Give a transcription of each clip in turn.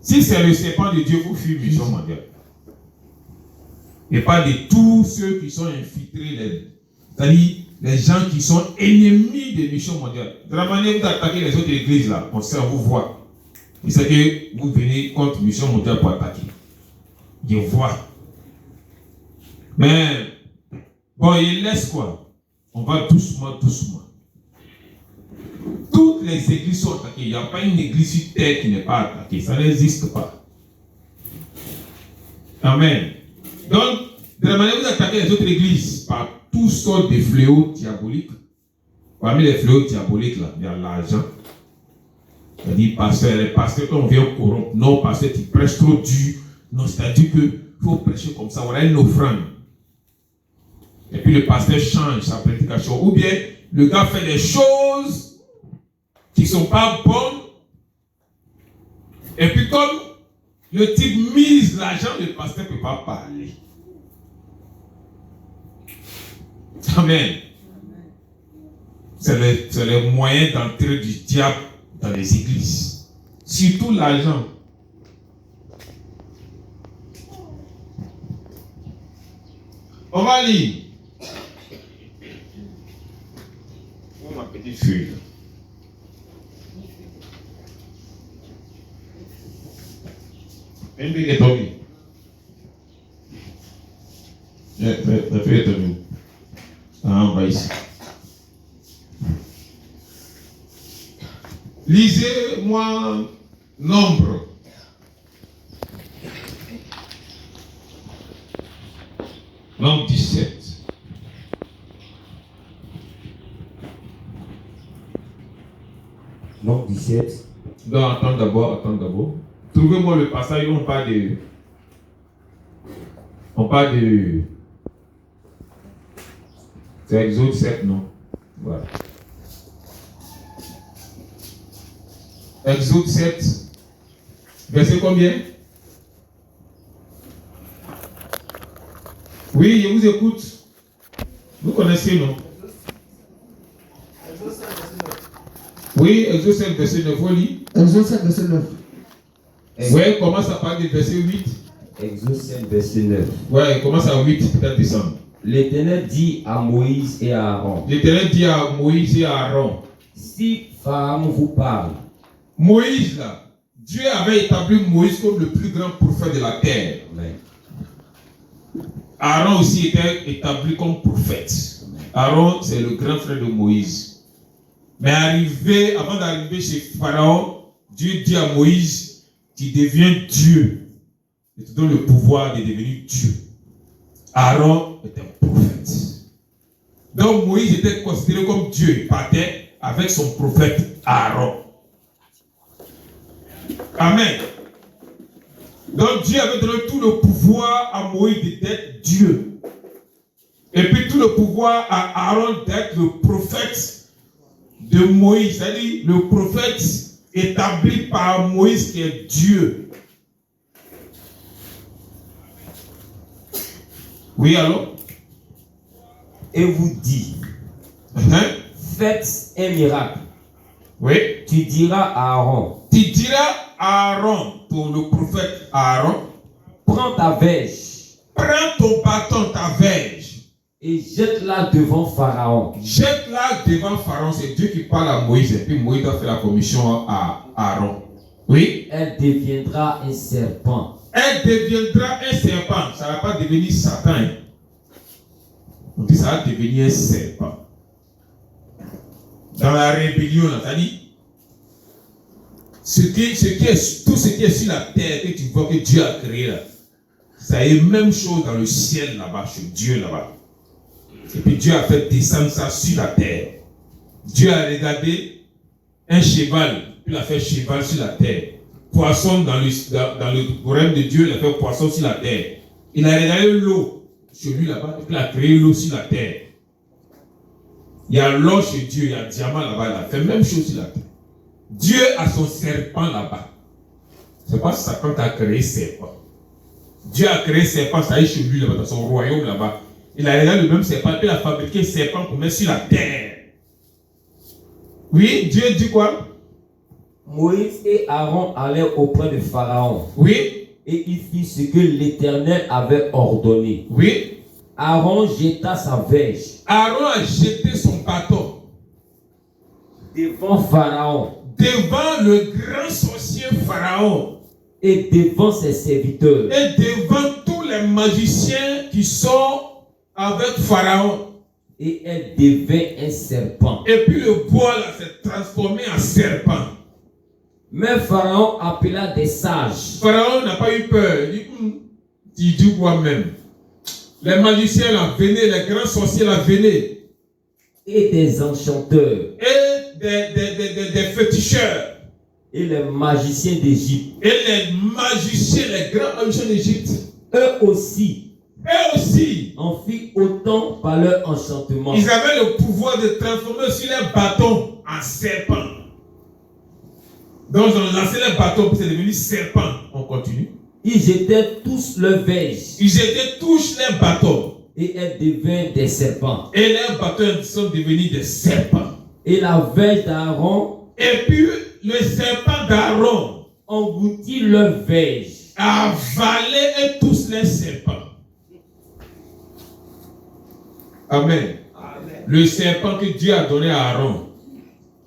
Si c'est le serpent de Dieu, vous fuyez mission mondiale. Et pas de tous ceux qui sont infiltrés, c'est-à-dire les gens qui sont ennemis des missions mondiales. De la manière où vous attaquez les autres églises là, on sait, on vous voit. Et c'est que vous venez contre mission mondiale pour attaquer. Je vois. Mais bon, il laisse quoi? On va doucement, doucement. Toutes les églises sont attaquées. Il n'y a pas une église sur terre qui n'est pas attaquée. Ça n'existe pas. Amen. Donc, de la manière où vous attaquez les autres églises par toutes sortes de fléaux diaboliques, parmi les fléaux diaboliques, là, il y a l'argent. C'est-à-dire, pasteur, les pasteurs, quand on vient corrompre, non, pasteur, tu prêches trop dur. Non, c'est-à-dire qu'il faut prêcher comme ça. Voilà une offrande. Et puis le pasteur change sa prédication. Ou bien, le gars fait des choses qui ne sont pas bonnes. Et puis comme le type mise l'argent, le pasteur ne peut pas parler. Amen. C'est le moyen d'entrer du diable dans les églises. Surtout l'argent. On va lire. Oh, ma petite feuille. Une feuille est tombée. La feuille est tombée. Ah, on va ici. Lisez-moi Nombre. Nombre 17. Nombre 17. Non, attends d'abord. Trouvez-moi le passage où on parle de. C'est Exode 7, non? Voilà. Exode 7. Verset combien? Oui, je vous écoute. Vous connaissez, non? Oui, Exode 7, verset 9, vous lisez? Exode 7, verset 9. Oui, commence à parler du verset 8. Exode 7, verset 9. Oui, commence à 8, peut-être descendre. L'Éternel dit à Moïse et à Aaron. L'Éternel dit à Moïse et à Aaron. Si Pharaon vous parle. Moïse, là, Dieu avait établi Moïse comme le plus grand prophète de la terre. Amen. Aaron aussi était établi comme prophète. Aaron, c'est le grand frère de Moïse. Mais avant d'arriver chez Pharaon, Dieu dit à Moïse, tu deviens Dieu. Il te donne le pouvoir de devenir Dieu. Aaron est un prophète. Donc Moïse était considéré comme Dieu. Il partait avec son prophète Aaron. Amen. Donc Dieu avait donné tout le pouvoir à Moïse d'être Dieu. Et puis tout le pouvoir à Aaron d'être le prophète de Moïse. C'est-à-dire le prophète établi par Moïse qui est Dieu. Oui, alors? Et vous dit, faites un miracle. Oui. Tu diras à Aaron. Tu diras à Aaron, pour le prophète Aaron, prends ta verge. Prends ton bâton, ta verge. Et jette-la devant Pharaon. Jette-la devant Pharaon. C'est Dieu qui parle à Moïse. Et puis Moïse a fait la commission à Aaron. Oui. Elle deviendra un serpent. Elle deviendra un serpent. Ça ne va pas devenir Satan. On dit ça va devenir un serpent. Dans la rébellion, c'est-à-dire, tout ce qui est sur la terre que tu vois que Dieu a créé là, ça est même chose dans le ciel là-bas, chez Dieu là-bas. Et puis Dieu a fait descendre ça sur la terre. Dieu a regardé un cheval, puis il a fait cheval sur la terre. Poisson dans le royaume de Dieu, il a fait poisson sur la terre. Il a regardé l'eau chez lui là-bas, et puis il a créé l'eau sur la terre. Il y a l'or chez Dieu, il y a le diamant là-bas, il a fait la même chose sur la terre. Dieu a son serpent là-bas. C'est pas Satan qui a créé serpent. Dieu a créé serpent, ça est chez lui là-bas, dans son royaume là-bas. Il a regardé le même serpent, puis il a fabriqué un serpent pour mettre sur la terre. Oui, Dieu dit quoi? Moïse et Aaron allèrent auprès de Pharaon Oui, et il fit ce que l'Éternel avait ordonné. oui. Aaron jeta sa verge Aaron a jeté son bâton devant Pharaon devant le grand sorcier Pharaon et devant ses serviteurs. et devant tous les magiciens qui sont avec Pharaon. Et elle devint un serpent. Et puis le bois là s'est transformé en serpent. Mais Pharaon appela des sages Pharaon n'a pas eu peur. Il dit, tu dis quoi même? Les magiciens là venaient, les grands sorciers là venaient. et des enchanteurs Et des féticheurs. et les magiciens d'Égypte. Et les magiciens, les grands magiciens d'Égypte. Eux aussi En fit autant par leur enchantement. ils avaient le pouvoir de transformer aussi les bâtons en serpents. Donc ils ont lancé les bâtons pour c'est devenu serpent. On continue. Ils jetaient tous leurs verges Ils étaient tous les bâtons. et elles devinrent des serpents. Et les bâtons sont devenus des serpents. Et la verge d'Aaron Et puis le serpent d'Aaron engloutit leur verge. a avalé et tous les serpents. Amen. Le serpent que Dieu a donné à Aaron,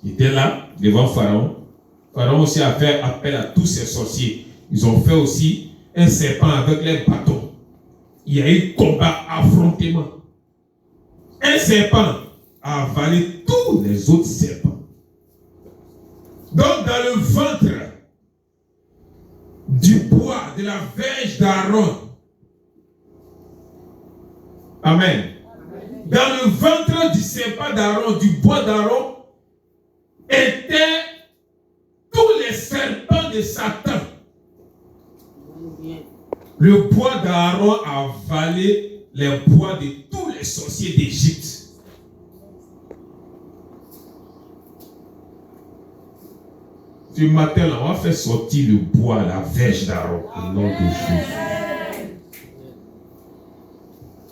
qui était là, devant Pharaon. Pharaon aussi a fait appel à tous ses sorciers. Ils ont fait aussi un serpent avec les bâtons. Il y a eu combat, affrontement. Un serpent a avalé tous les autres serpents. Donc dans le ventre du bois, de la verge d'Aaron. Amen. Dans le ventre du serpent d'Aaron, du bois d'Aaron, étaient tous les serpents de Satan. Le bois d'Aaron a avalé les bois de tous les sorciers d'Égypte. Ce matin, là, on va faire sortir le bois, la verge d'Aaron. Au nom de Jésus.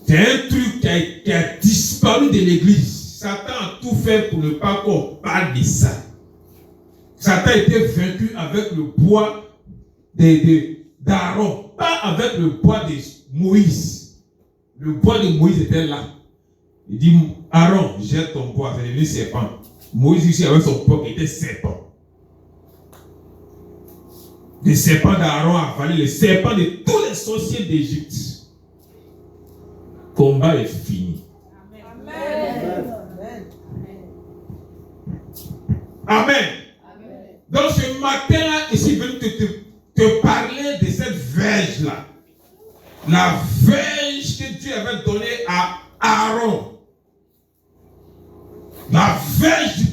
C'est un truc qui a disparu de l'église. Satan a tout fait pour ne pas qu'on parle de ça. Satan était vaincu avec le bois d'Aaron, pas avec le bois de Moïse. Le bois de Moïse était là. Il dit, Aaron, jette ton bois, c'est devenu serpent. Moïse ici avec son bois qui était serpent. Le serpent d'Aaron a avalé le serpent de tous les sorciers d'Égypte. Combat est fini. Amen. Amen. Donc ce matin-là, je suis venu te parler de cette verge-là. La verge que Dieu avait donnée à Aaron. La verge du